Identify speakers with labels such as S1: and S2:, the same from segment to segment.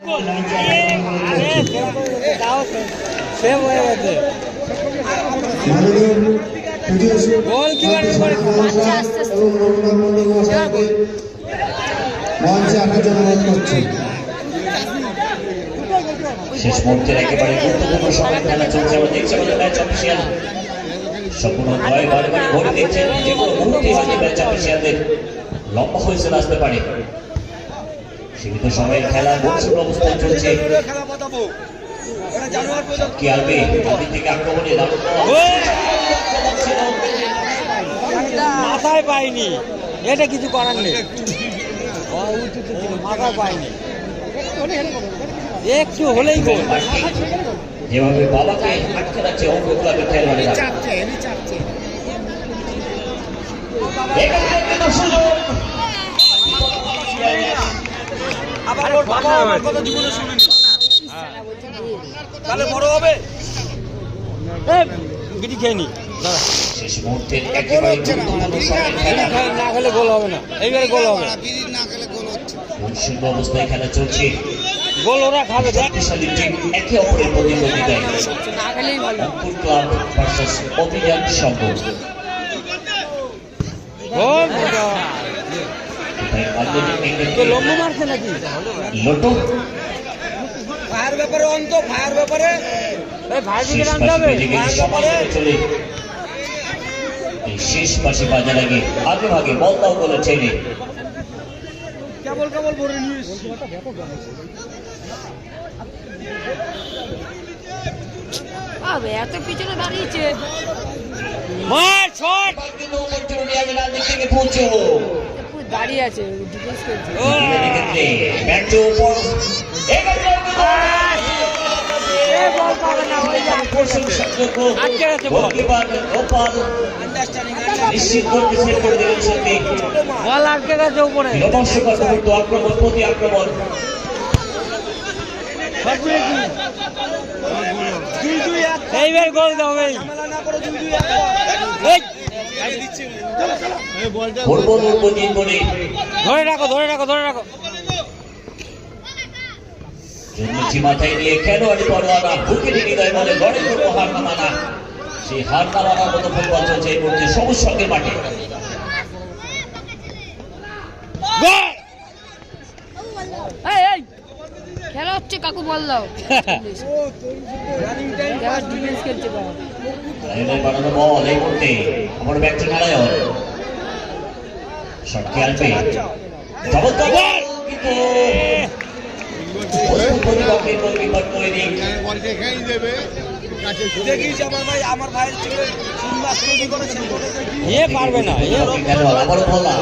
S1: শেষ মুহূর্তের একেবারে গুরুত্বপূর্ণ সময় খেলা চলছে। আমরা দেখছি আমাদের ম্যাচ অফিসিয়াল সম্পূর্ণ নয় বারে ঘড়ি দেখছেন, যে কোনো মুহূর্তে হয়তো ম্যাচ অফিসিয়ালদের লম্বা হয়েছে আসতে পারে। সীমিত সময়ের খেলা মনসুর অবস্থায় চলছে। কি আসবে দিক থেকে আক্রমণে
S2: মাথায় পাইনি, এটা কিছু করার নেই, মাথায় পাইনি, একটু হলেই গোল।
S1: যেভাবে বাবাকে আটকে রাখছে অঙ্গ ক্লাবের খেলোয়াড়েরা।
S2: তাহলে বড় হবে গিটি খেয়ে নি।
S1: শেষ মুহূর্তের একেবারে গুরুত্বপূর্ণ সময় খেলা
S2: না খেলে গোল হবে না, এইবারে গোল হবে।
S1: মনসুর অবস্থায় খেলা চলছে।
S2: গোল ওরা খাবে,
S1: শক্তিশালী টিম একে অপরের প্রতিদ্বন্দ্বিতায়। অঙ্কুর ক্লাব ভার্সেস অভিযান সংঘ।
S2: লম্বু মারছে নাকি
S1: লোটো
S2: ফায়ার ব্যাপারে অন্ত, ফায়ার ব্যাপারে
S1: শেষ পাশে বাজার আগে আগে ভাগে বল দাও বলে ছেলে
S2: কেবল কেবল ভরে নিয়ে
S3: এত পিছনে দাঁড়িয়েছে। দাঁড়িয়ে আছে ডিফেন্স করছে।
S1: আক্রমণ প্রতি আক্রমণ
S2: এইবার গোল দাও ভাই। ধরে রাখো ধরে রাখো ধরে রাখো।
S1: মাথায় নিয়ে খেলোয়াড়ি পড়োয়ানা বুকে হৃদয় বলে লড়াই করবো হার নামানা। সেই হার নামানোর মতো ফুটবল চলছে এই মুহূর্তে সবুজ সঙ্গের মাঠে।
S3: খেলা হচ্ছে, কাকু বল দাও। ডিফেন্স খেলছে
S1: বানানো বল এই মুহূর্তে আমার ব্যাকটা নারায়ণ শট খেয়াল পেয়ে চমৎকার বল, কিন্তু
S2: আমার ভাইয়ের ছেলে পারবে না,
S1: আবারও বললাম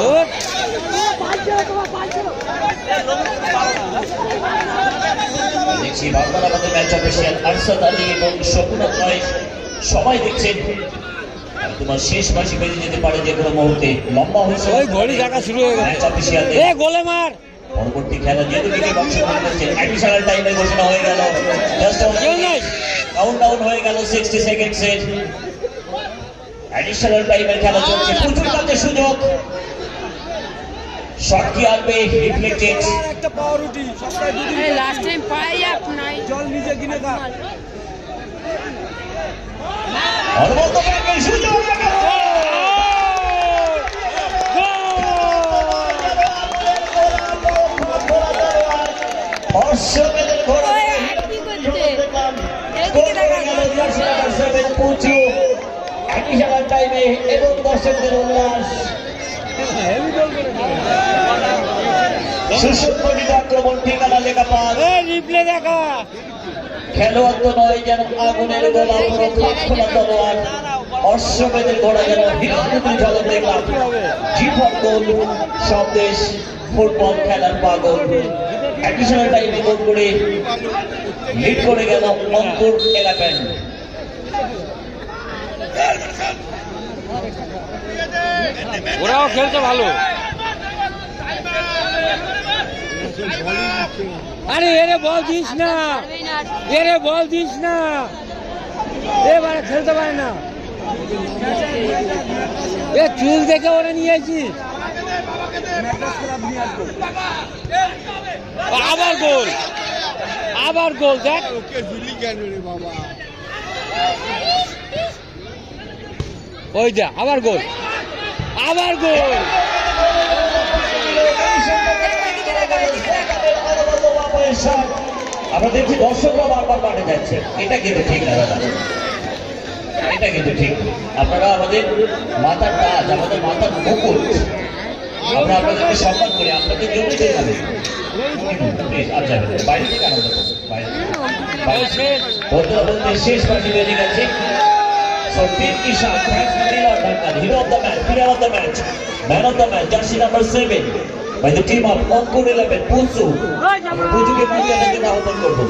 S1: দেখছি বারবার আমাদের ম্যাচ অফিসিয়াল আরশাদ আলী এবং শকুনা নয় সবাই দেখছেন তোমার শেষ বাঁশি বেজে যেতে পারে যে কোনো মুহূর্তে। লম্বা হয়েছে,
S2: ওই ঘড়ি দেখা শুরু হয়ে গেছে।
S1: ম্যাচ অফিসিয়াল
S2: গোলে মার
S1: পরবর্তী খেলা যে দুটি অংশগ্রহণ করছে অ্যাডিশনাল টাইমে ঘোষণা হয়ে গেল। কাউন্টডাউন হয়ে গেল 60 সেকেন্ডসের। অ্যাডিশনাল টাইমের খেলা চলছে, প্রচুর কাছে সুযোগ। শট কি আসবে রিফ্লেক্টেড।
S2: একটা পাউরুটি সবটাই দুদিন
S3: লাস্ট টাইম পাই আপ নাই,
S2: জল নিজে কিনে খা।
S1: অনবদ্য ব্যাকের সুযোগ, অশ্বমেধের ঘোড়া অ্যাডিশনাল টাইমে এবং দর্শকদের উল্লাস। সুসংগঠিত আক্রমণ, ঠিকানা লেখা পাস,
S2: রিপ্লে দেখা।
S1: খেলোয়াড় তো নয় যেন আগুনের গোলা, পুরো খাপখোলা তলোয়ার। অশ্বমেধের ঘোড়া যেন হিরোপুত্রী ঝলক দেখলাম। জীবন গোল, সন্দেশ ফুটবল খেলার পাগল। অ্যাডিশনাল টাইমে গোল করে লিড করে গেল অঙ্কুর 11।
S2: ওরাও খেলতে ভালো। আরে এরে বল দিস না, এরে বল দিস না, এবারে খেলতে পারে না। এ চুল দেখে ওরা নিয়েছি, আবার গোল। আবার গোল দেখ ওই যা আবার গোল আবার গোল
S1: আমরা দেখছি দর্শকরা বারবার মাঠে যাচ্ছে, এটা কিন্তু ঠিক না দাদা, এটা কিন্তু ঠিক না। আপনারা আমাদের মাথার তাজ, আমাদের মাথার মুকুট, আমরা আপনাদেরকে সম্মান করি, আপনাদের জন্যই তো যাবে। আচ্ছা বাইরে থেকে আনন্দ করবো, বাইরে বন্ধুরা বলতে শেষ পাশে বেরিয়ে গেছে। So Team Ishan, thanks to Neil Ardhankar, hero of the match, player of the match, man of the match, jersey number 7 by the team of Onkur 11, Punsu. আমরা পুজোকে পৌঁছানোর জন্য আহ্বান করবো।